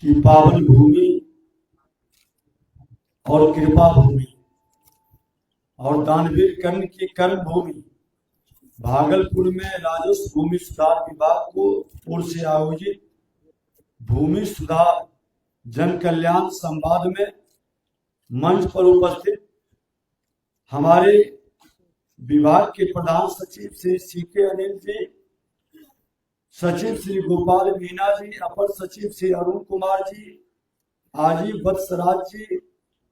की पावन भूमि और कृपा भूमि और दानवीर कर्ण की कर्म भूमि भागलपुर में राजस्व भूमि सुधार विभाग को ओर से आयोजित भूमि सुधार जन कल्याण संवाद में मंच पर उपस्थित हमारे विभाग के प्रधान सचिव श्री सीके अनिल जी, सचिव श्री गोपाल मीना जी, अपर सचिव श्री अरुण कुमार जी, आजी वत्सराज जी,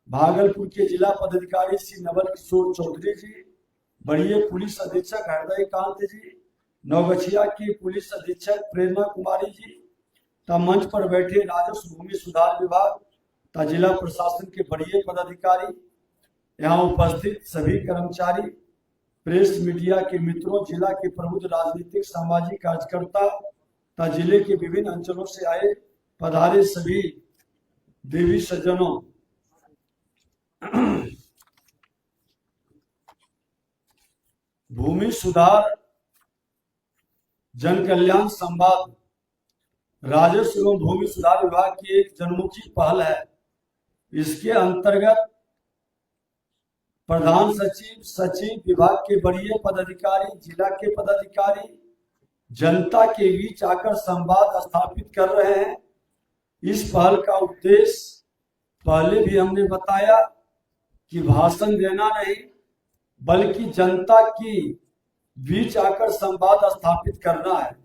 भागलपुर के जिला पदाधिकारी श्री नवल किशोर चौधरी जी, वरीय पुलिस अधीक्षक हृदय कांत जी, नवगछिया की पुलिस अधीक्षक प्रेरणा कुमारी जी, तथा मंच पर बैठे राजस्व भूमि सुधार विभाग तथा जिला प्रशासन के वरीय पदाधिकारी, यहाँ उपस्थित सभी कर्मचारी, प्रेस मीडिया के मित्रों, जिला के प्रमुख राजनीतिक सामाजिक कार्यकर्ता तथा जिले के विभिन्न अंचलों से आए पधारे सभी देवी सज्जनों, भूमि सुधार जन कल्याण संवाद राजस्व एवं भूमि सुधार विभाग की एक जनमुखी पहल है। इसके अंतर्गत प्रधान सचिव, सचिव, विभाग के वरीय पदाधिकारी, जिला के पदाधिकारी जनता के बीच आकर संवाद स्थापित कर रहे हैं। इस पहल का उद्देश्य पहले भी हमने बताया कि भाषण देना नहीं बल्कि जनता की बीच आकर संवाद स्थापित करना है।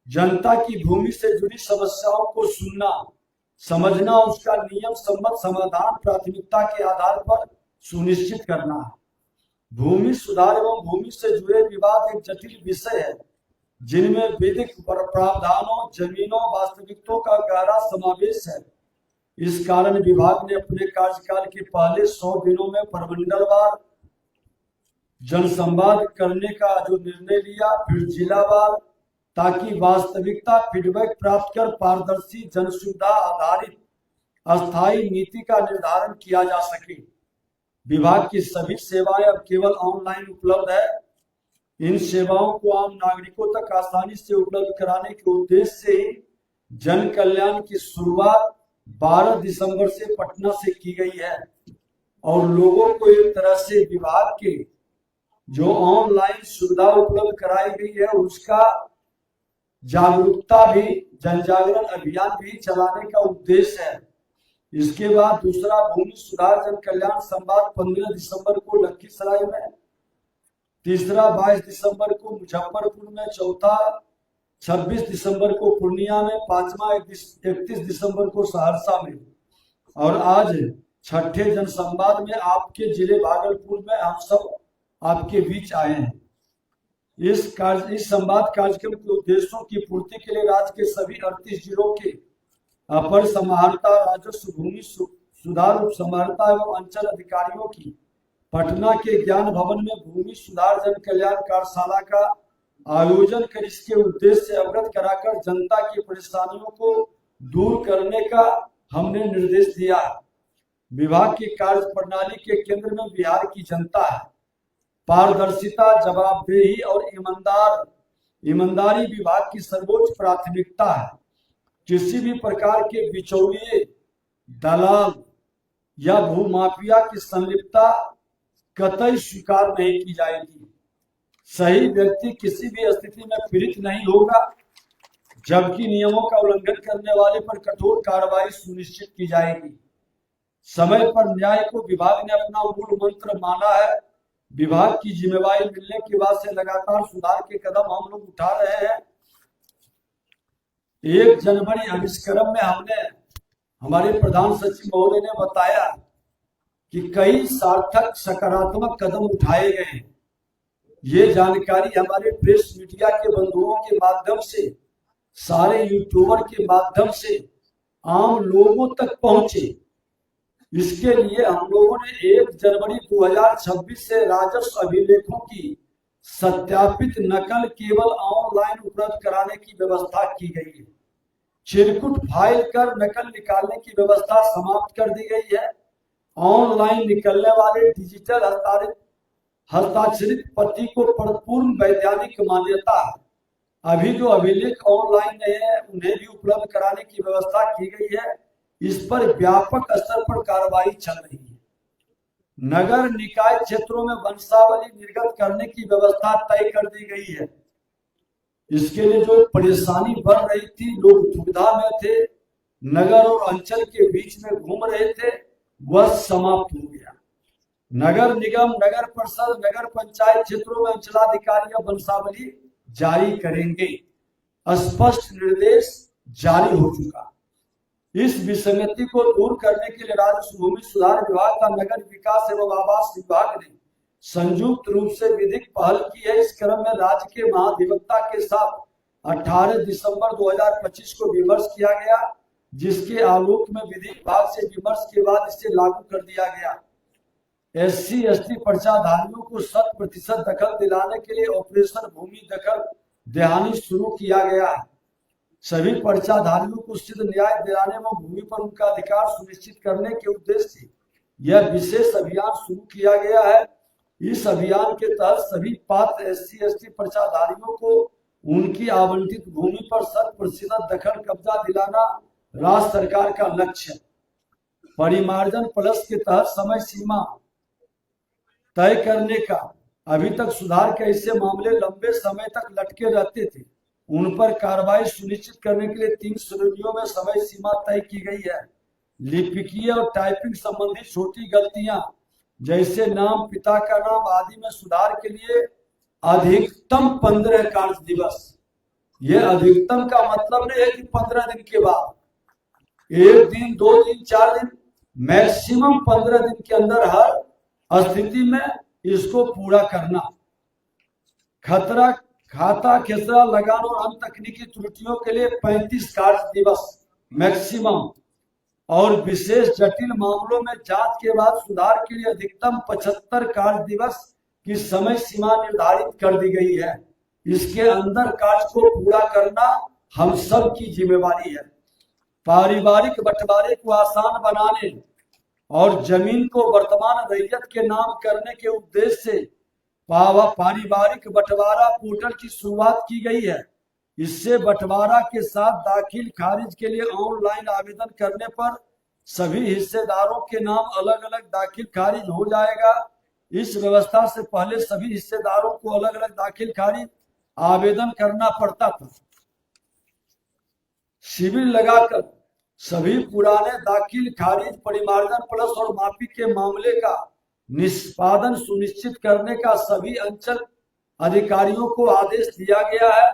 जनता की भूमि से जुड़ी समस्याओं को सुनना, समझना, उसका नियम सम्मत समाधान प्राथमिकता के आधार पर सुनिश्चित करना है। भूमि सुधार एवं भूमि से जुड़े विवाद एक जटिल विषय है जिनमें वैदिक प्रावधानों, जमीनों, वास्तविकताओं का गहरा समावेश है। इस कारण विभाग ने अपने कार्यकाल के पहले 100 दिनों में प्रमंडलवार जनसंवाद करने का जो निर्णय लिया, फिर जिलावार, ताकि वास्तविकता फीडबैक प्राप्त कर पारदर्शी जनसुविधा आधारित अस्थायी नीति का निर्धारण किया जा सके। विभाग की सभी सेवाएं अब केवल ऑनलाइन उपलब्ध है। इन सेवाओं को आम नागरिकों तक आसानी से उपलब्ध कराने के उद्देश्य से ही जन कल्याण की शुरुआत 12 दिसंबर से पटना से की गई है और लोगों को एक तरह से विभाग के जो ऑनलाइन सुविधा उपलब्ध कराई गई है उसका जागरूकता भी, जन जागरण अभियान भी चलाने का उद्देश्य है। इसके बाद दूसरा भूमि सुधार जन कल्याण संवाद 15 दिसंबर को लखीसराय में, तीसरा 22 दिसंबर को मुजफ्फरपुर में, चौथा 26 दिसंबर को पूर्णिया में, पांचवा 31 दिसंबर को सहरसा में और आज छठे जनसंवाद में आपके जिले भागलपुर में हम सब आपके बीच आए हैं। इस संवाद कार्यक्रम के उद्देश्यों की पूर्ति के लिए राज्य के सभी 38 जिलों के अपर समाहर्ता, राजस्व भूमि सुधार उप समाहर्ता एवं अंचल अधिकारियों की पटना के ज्ञान भवन में भूमि सुधार जन कल्याण कार्यशाला का आयोजन कर इसके उद्देश्य से अवगत कराकर जनता की परेशानियों को दूर करने का हमने निर्देश दिया। विभाग की कार्य प्रणाली के केंद्र में बिहार की जनता है। पारदर्शिता, जवाबदेही और ईमानदारी विभाग की सर्वोच्च प्राथमिकता है। किसी भी प्रकार के बिचौलिए, दलाल या भूमाफिया की संलिप्तता कतई स्वीकार नहीं की जाएगी। सही व्यक्ति किसी भी स्थिति में पीड़ित नहीं होगा, जबकि नियमों का उल्लंघन करने वाले पर कठोर कार्रवाई सुनिश्चित की जाएगी। समय पर न्याय को विभाग ने अपना मूल मंत्र माना है। विभाग की जिम्मेवारी मिलने के बाद से लगातार सुधार के कदम हम लोग उठा रहे हैं। 1 जनवरी अभिष्क्रम में हमने हमारे प्रधान सचिव महोदय ने बताया कि कई सार्थक सकारात्मक कदम उठाए गए हैं। ये जानकारी हमारे प्रेस मीडिया के बंधुओं के माध्यम से, सारे यूट्यूबर के माध्यम से आम लोगों तक पहुंचे। इसके लिए हम लोगों ने 1 जनवरी 2026 से राजस्व अभिलेखों की सत्यापित नकल केवल ऑनलाइन उपलब्ध कराने की व्यवस्था की गई है। चिरकुट फाइल कर नकल निकालने की व्यवस्था समाप्त कर दी गई है। ऑनलाइन निकलने वाले डिजिटल हस्ताक्षरित प्रति को पूर्ण वैज्ञानिक मान्यता है अभी जो अभिलेख ऑनलाइन है उन्हें भी उपलब्ध कराने की व्यवस्था की गई है। इस पर व्यापक स्तर पर कार्रवाई चल रही है। नगर निकाय क्षेत्रों में वंशावली निर्गत करने की व्यवस्था तय कर दी गई है। इसके लिए जो परेशानी बढ़ रही थी, लोग दुविधा में थे, नगर और अंचल के बीच में घूम रहे थे, वह समाप्त हो गया। नगर निगम, नगर परिषद, नगर पंचायत क्षेत्रों में अंचलाधिकारी वंशावली जारी करेंगे। स्पष्ट निर्देश जारी हो चुका। इस विसंगति को दूर करने के लिए राजस्व भूमि सुधार विभाग का नगर विकास एवं आवास विभाग ने संयुक्त रूप से विधिक पहल की है। इस क्रम में राज्य के महाधिवक्ता के साथ 18 दिसंबर 2025 को विमर्श किया गया, जिसके आलोक में विधि विभाग से विमर्श के बाद इसे लागू कर दिया गया। SC/ST पर्चाधारियों को 100% दखल दिलाने के लिए ऑपरेशन भूमि दखल देहानी शुरू किया गया है। सभी पर्चाधारियों को सिद्ध न्याय दिलाने व भूमि पर उनका अधिकार सुनिश्चित करने के उद्देश्य से यह विशेष अभियान शुरू किया गया है। इस अभियान के तहत सभी पात्र SC/ST पर्चाधारियों को उनकी आवंटित भूमि पर 100% दखल कब्जा दिलाना राज्य सरकार का लक्ष्य है। परिमार्जन प्लस के तहत समय सीमा तय करने का अभी तक सुधार के ऐसे मामले लंबे समय तक लटके रहते थे, उन पर कार्रवाई सुनिश्चित करने के लिए 3 श्रेणियों में समय सीमा तय की गई है। लिपिकीय और टाइपिंग संबंधी छोटी गलतियां जैसे नाम, पिता का नाम आदि में सुधार के लिए अधिकतम 15 कार्य दिवस। यह अधिकतम का मतलब नहीं है कि 15 दिन के बाद, 1 दिन, 2 दिन, 4 दिन, मैक्सिमम 15 दिन के अंदर हर स्थिति में इसको पूरा करना। खतरा, खाता, खेसरा, लगान और अन्य तकनीकी त्रुटियों के लिए 35 कार्य दिवस मैक्सिमम और विशेष जटिल मामलों में जांच के बाद सुधार के लिए अधिकतम 75 कार्य दिवस की समय सीमा निर्धारित कर दी गई है। इसके अंदर कार्य को पूरा करना हम सब की जिम्मेवारी है। पारिवारिक बंटवारे को आसान बनाने और जमीन को वर्तमान रैयत के नाम करने के उद्देश्य से पारिवारिक बंटवारा पोर्टल की शुरुआत की गई है। इससे बंटवारा के साथ दाखिल खारिज के लिए ऑनलाइन आवेदन करने पर सभी हिस्सेदारों के नाम अलग अलग दाखिल खारिज हो जाएगा। इस व्यवस्था से पहले सभी हिस्सेदारों को अलग अलग दाखिल खारिज आवेदन करना पड़ता था। शिविर लगाकर सभी पुराने दाखिल खारिज, परिमार्जन प्लस और माफी के मामले का निष्पादन सुनिश्चित करने का सभी अंचल अधिकारियों को आदेश दिया गया है।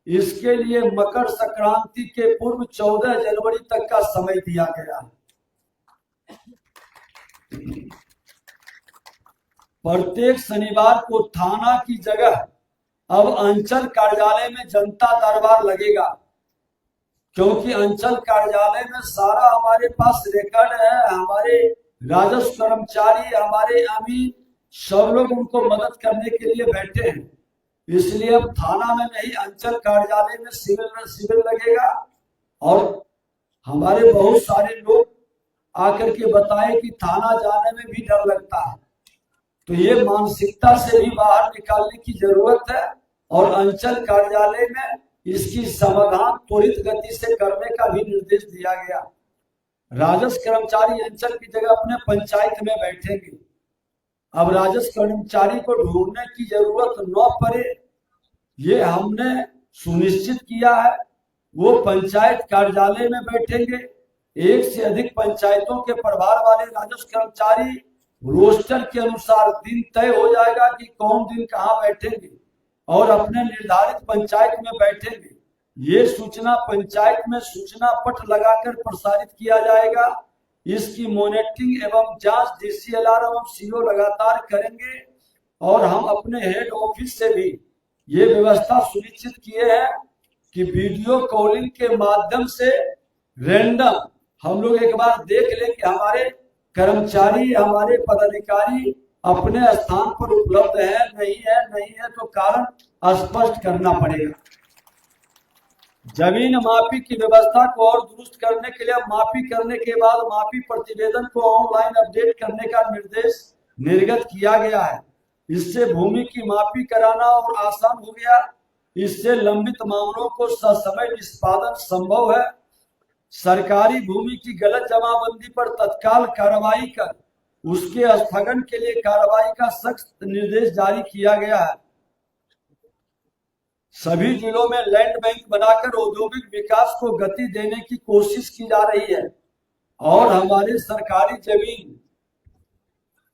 इसके लिए मकर संक्रांति के पूर्व 14 जनवरी तक का समय दिया गया है। प्रत्येक शनिवार को थाना की जगह अब अंचल कार्यालय में जनता दरबार लगेगा, क्योंकि अंचल कार्यालय में सारा हमारे पास रिकॉर्ड है। हमारे राजस्व कर्मचारी, हमारे अमीन, सब लोग उनको मदद करने के लिए बैठे हैं। इसलिए अब थाना में नहीं, अंचल कार्यालय में शिविर लगेगा। और हमारे बहुत सारे लोग आकर के बताए कि थाना जाने में भी डर लगता है, तो ये मानसिकता से भी बाहर निकालने की जरूरत है और अंचल कार्यालय में इसकी समाधान त्वरित गति से करने का भी निर्देश दिया गया। राजस्व कर्मचारी अंचल की जगह अपने पंचायत में बैठेंगे। अब राजस्व कर्मचारी को ढूंढने की जरूरत न पड़े, ये हमने सुनिश्चित किया है। वो पंचायत कार्यालय में बैठेंगे। एक से अधिक पंचायतों के प्रभार वाले राजस्व कर्मचारी रोस्टर के अनुसार दिन तय हो जाएगा कि कौन दिन कहाँ बैठेंगे और अपने निर्धारित पंचायत में बैठेंगे। ये सूचना पंचायत में सूचना पट लगाकर प्रसारित किया जाएगा। इसकी मॉनिटरिंग एवं जांच DCLR एवं CO लगातार करेंगे और हम अपने हेड ऑफिस से भी ये व्यवस्था सुनिश्चित किए हैं कि वीडियो कॉलिंग के माध्यम से रैंडम हम लोग एक बार देख लें कि हमारे कर्मचारी, हमारे पदाधिकारी अपने स्थान पर उपलब्ध है नहीं है, तो कारण स्पष्ट करना पड़ेगा। जमीन माफी की व्यवस्था को और दुरुस्त करने के लिए माफी करने के बाद माफी प्रतिवेदन को ऑनलाइन अपडेट करने का निर्देश निर्गत किया गया है। इससे भूमि की माफी कराना और आसान हो गया। इससे लंबित मामलों को ससमय निष्पादन संभव है। सरकारी भूमि की गलत जमाबंदी पर तत्काल कार्रवाई कर उसके स्थगन के लिए कार्रवाई का सख्त निर्देश जारी किया गया है। सभी जिलों में लैंड बैंक बनाकर औद्योगिक विकास को गति देने की कोशिश की जा रही है और हमारे सरकारी जमीन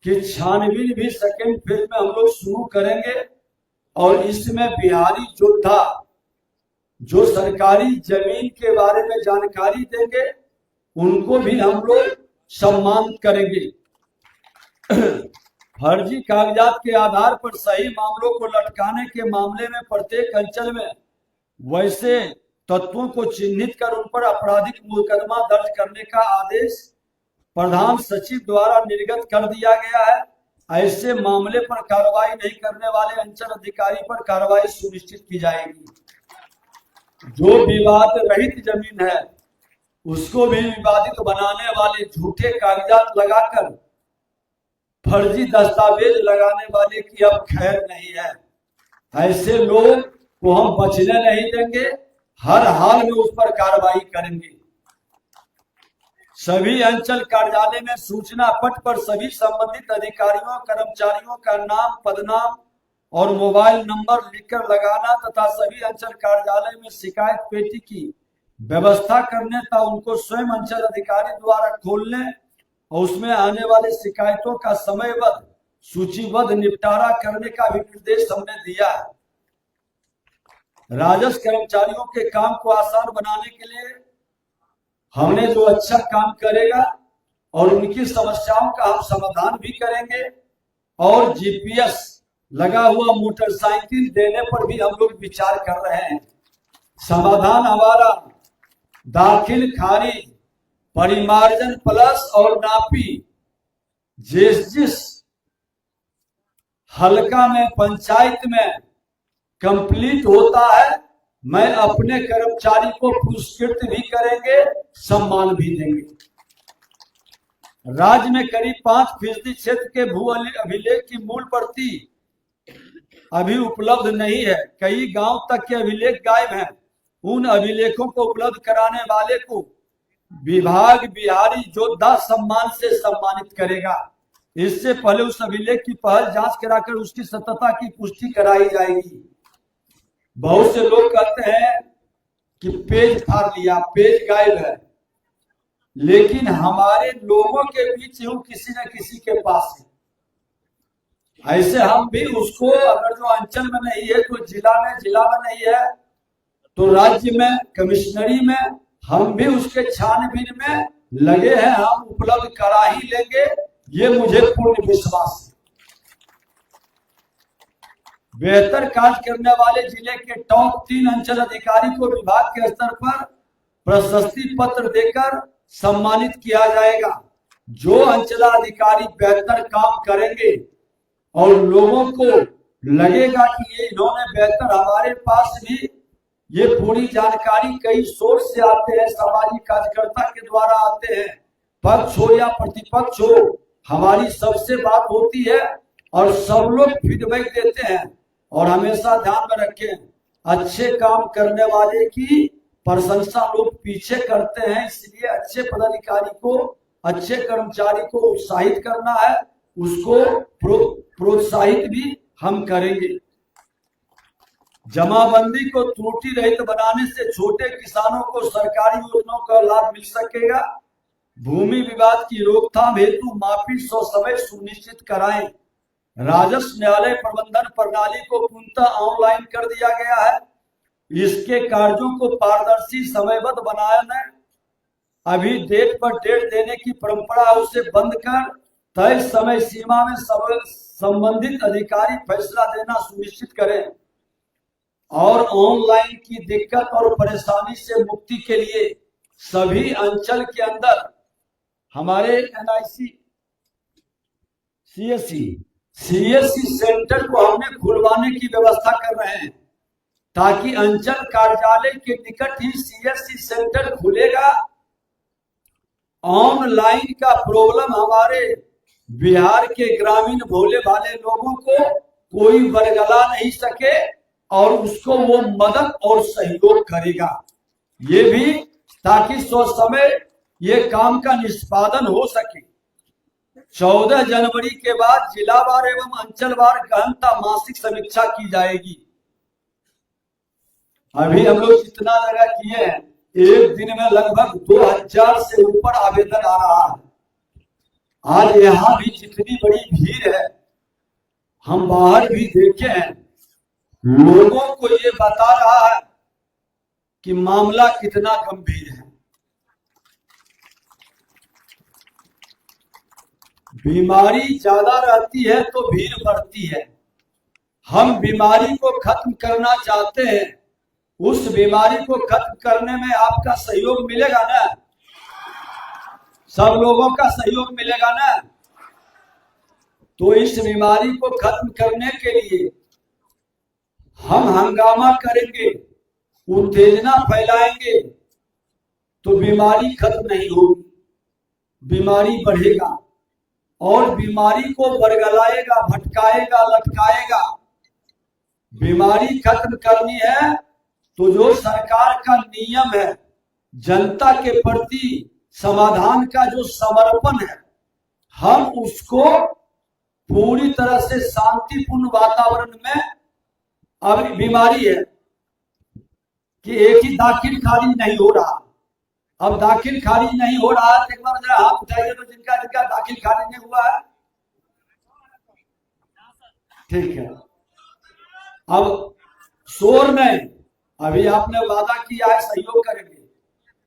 की छानबीन भी सेकेंड फेज में हम लोग शुरू करेंगे और इसमें बिहारी योद्धा जो सरकारी जमीन के बारे में जानकारी देंगे उनको भी हम लोग सम्मानित करेंगे। फर्जी कागजात के आधार पर सही मामलों को लटकाने के मामले में प्रत्येक अंचल में वैसे तत्वों को चिन्हित कर उन पर आपराधिक मुकदमा दर्ज करने का आदेश प्रधान सचिव द्वारा निर्गत कर दिया गया है। ऐसे मामले पर कार्रवाई नहीं करने वाले अंचल अधिकारी पर कार्रवाई सुनिश्चित की जाएगी। जो विवाद रहित जमीन है उसको भी विवादित बनाने वाले झूठे कागजात लगाकर फर्जी दस्तावेज लगाने वाले की अब खैर नहीं है। ऐसे लोग को हम बचने नहीं देंगे, हर हाल में उस पर कार्रवाई करेंगे। सभी अंचल कार्यालय में सूचना पट पर सभी संबंधित अधिकारियों कर्मचारियों का नाम पदनाम और मोबाइल नंबर लिखकर लगाना तथा सभी अंचल कार्यालय में शिकायत पेटी की व्यवस्था करने तथा उनको स्वयं अंचल अधिकारी द्वारा खोलने और उसमें आने वाले शिकायतों का समयबद्ध सूचीबद्ध निपटारा करने का भी निर्देश हमने दिया है। राजस्व कर्मचारियों के काम को आसान बनाने के लिए हमने जो अच्छा काम करेगा और उनकी समस्याओं का हम समाधान भी करेंगे और जीपीएस लगा हुआ मोटरसाइकिल देने पर भी हम लोग विचार कर रहे हैं। समाधान हमारा दाखिल खारिज परिमार्जन प्लस और नापी जिस हलका में पंचायत में कंप्लीट होता है मैं अपने कर्मचारी को पुरस्कृत भी करेंगे सम्मान भी देंगे। राज्य में करीब 5% क्षेत्र के भू अभिलेख की मूल प्रति अभी उपलब्ध नहीं है। कई गांव तक के अभिलेख गायब हैं। उन अभिलेखों को उपलब्ध कराने वाले को विभाग बिहारी योद्धा सम्मान से सम्मानित करेगा। इससे पहले उस अभिलेख की पहल जांच कराकर उसकी सत्यता की पुष्टि कराई जाएगी। बहुत से लोग कहते हैं कि पेज फाड़ लिया, पेज गायब है, लेकिन हमारे लोगों के बीच यूं किसी न किसी के पास है। ऐसे हम भी उसको अगर जो अंचल में नहीं है तो जिला में नहीं है तो राज्य में कमिश्नरी में हम भी उसके छानबीन में लगे हैं। हम उपलब्ध करा ही लेंगे, ये मुझे पूर्ण विश्वास है। बेहतर कार्य करने वाले जिले के टॉप 3 अंचल अधिकारी को विभाग के स्तर पर प्रशस्ति पत्र देकर सम्मानित किया जाएगा। जो अंचलाधिकारी बेहतर काम करेंगे और लोगों को लगेगा कि ये इन्होंने बेहतर, हमारे पास भी ये पूरी जानकारी कई सोर्स से आते हैं, सामाजिक कार्यकर्ता के द्वारा आते हैं, पक्ष हो या प्रतिपक्ष हो, हमारी सबसे बात होती है और सब लोग फीडबैक देते हैं। और हमेशा ध्यान में रखें, अच्छे काम करने वाले की प्रशंसा लोग पीछे करते हैं, इसलिए अच्छे पदाधिकारी को, अच्छे कर्मचारी को उत्साहित करना है, उसको प्रोत्साहित भी हम करेंगे। जमाबंदी को त्रुटि रहित बनाने से छोटे किसानों को सरकारी योजनाओं का लाभ मिल सकेगा। भूमि विवाद की रोकथाम हेतु माफी ससमय सुनिश्चित कराएं। राजस्व न्यायालय प्रबंधन प्रणाली को पूर्णतः ऑनलाइन कर दिया गया है। इसके कार्यों को पारदर्शी समयबद्ध बनाने, अभी डेट पर डेट देने की परंपरा उसे बंद कर तय समय सीमा में संबंधित अधिकारी फैसला देना सुनिश्चित करें और ऑनलाइन की दिक्कत और परेशानी से मुक्ति के लिए सभी अंचल के अंदर हमारे NIC CSC सेंटर को हमने खुलवाने की व्यवस्था कर रहे हैं, ताकि अंचल कार्यालय के निकट ही CSC सेंटर खुलेगा। ऑनलाइन का प्रॉब्लम हमारे बिहार के ग्रामीण भोले भाले लोगों को कोई बरगला नहीं सके और उसको वो मदद और सहयोग करेगा, ये भी, ताकि समय ये काम का निष्पादन हो सके। 14 जनवरी के बाद जिलावार एवं अंचलवार गहनता मासिक समीक्षा की जाएगी। अभी हम लोग जितना जगह किए हैं, एक दिन में लगभग 2000 से ऊपर आवेदन आ रहा है। आज यहाँ भी जितनी बड़ी भीड़ है, हम बाहर भी देखे हैं, लोगों को ये बता रहा है कि मामला कितना गंभीर है। बीमारी ज्यादा रहती है तो भीड़ बढ़ती है। हम बीमारी को खत्म करना चाहते हैं, उस बीमारी को खत्म करने में आपका सहयोग मिलेगा ना? सब लोगों का सहयोग मिलेगा ना? तो इस बीमारी को खत्म करने के लिए हम हंगामा करेंगे, उत्तेजना फैलाएंगे, तो बीमारी खत्म नहीं होगी, बीमारी बढ़ेगा और बीमारी को बरगलाएगा, भटकाएगा, लटकाएगा। बीमारी खत्म करनी है तो जो सरकार का नियम है, जनता के प्रति समाधान का जो समर्पण है, हम उसको पूरी तरह से शांतिपूर्ण वातावरण में, अब बीमारी है कि एक ही दाखिल खारिज नहीं हो रहा। अब दाखिल खारिज नहीं हो रहा है, एक बार जरा हाथ उठाइए तो जिनका जिनका दाखिल खारिज नहीं हुआ है। ठीक है, अब शोर में, अभी आपने वादा किया है सहयोग करेंगे,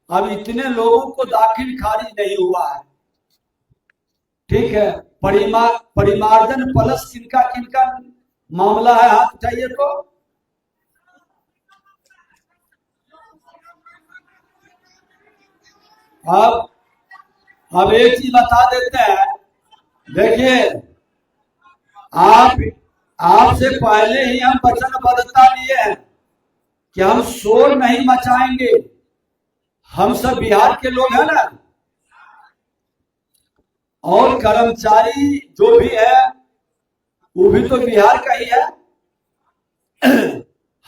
अब इतने लोगों को दाखिल खारिज नहीं हुआ है। ठीक है, परिमार्जन प्लस किनका किनका मामला है, हाथ उठाइए तो। अब एक चीज बता देते हैं, देखिए, आपसे पहले ही हम वचनबद्धता लिए हैं कि हम शोर नहीं मचाएंगे। हम सब बिहार के लोग हैं ना, और कर्मचारी जो भी है वो भी तो बिहार का ही है।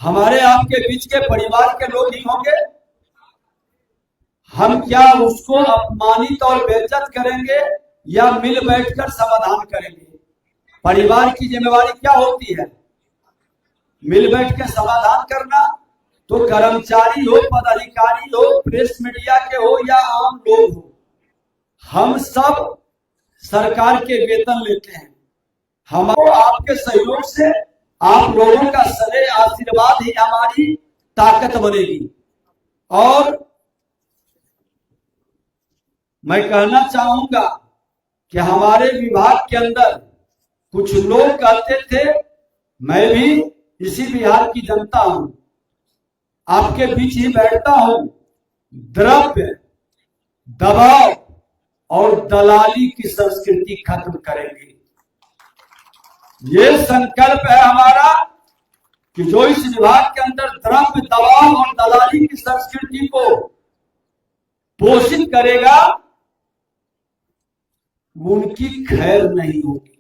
हमारे आपके बीच के परिवार के लोग ही होंगे। हम क्या उसको अपमानित और बेइज्जत करेंगे या मिल बैठकर समाधान करेंगे? परिवार की जिम्मेवारी क्या होती है? मिल बैठ के समाधान करना। तो कर्मचारी हो, पदाधिकारी हो, प्रेस मीडिया के हो या आम लोग हो, हम सब सरकार के वेतन लेते हैं। हमको आपके सहयोग से, आप लोगों का सरे आशीर्वाद ही हमारी ताकत बनेगी। और मैं कहना चाहूंगा कि हमारे विभाग के अंदर कुछ लोग कहते थे, मैं भी इसी बिहार की जनता हूं, आपके बीच ही बैठता हूं, द्रव्य, दबाव और दलाली की संस्कृति खत्म करेंगे। ये संकल्प है हमारा कि जो इस विभाग के अंदर द्रव्य, दबाव और दलाली की संस्कृति को पोषित करेगा, उनकी खैर नहीं होगी।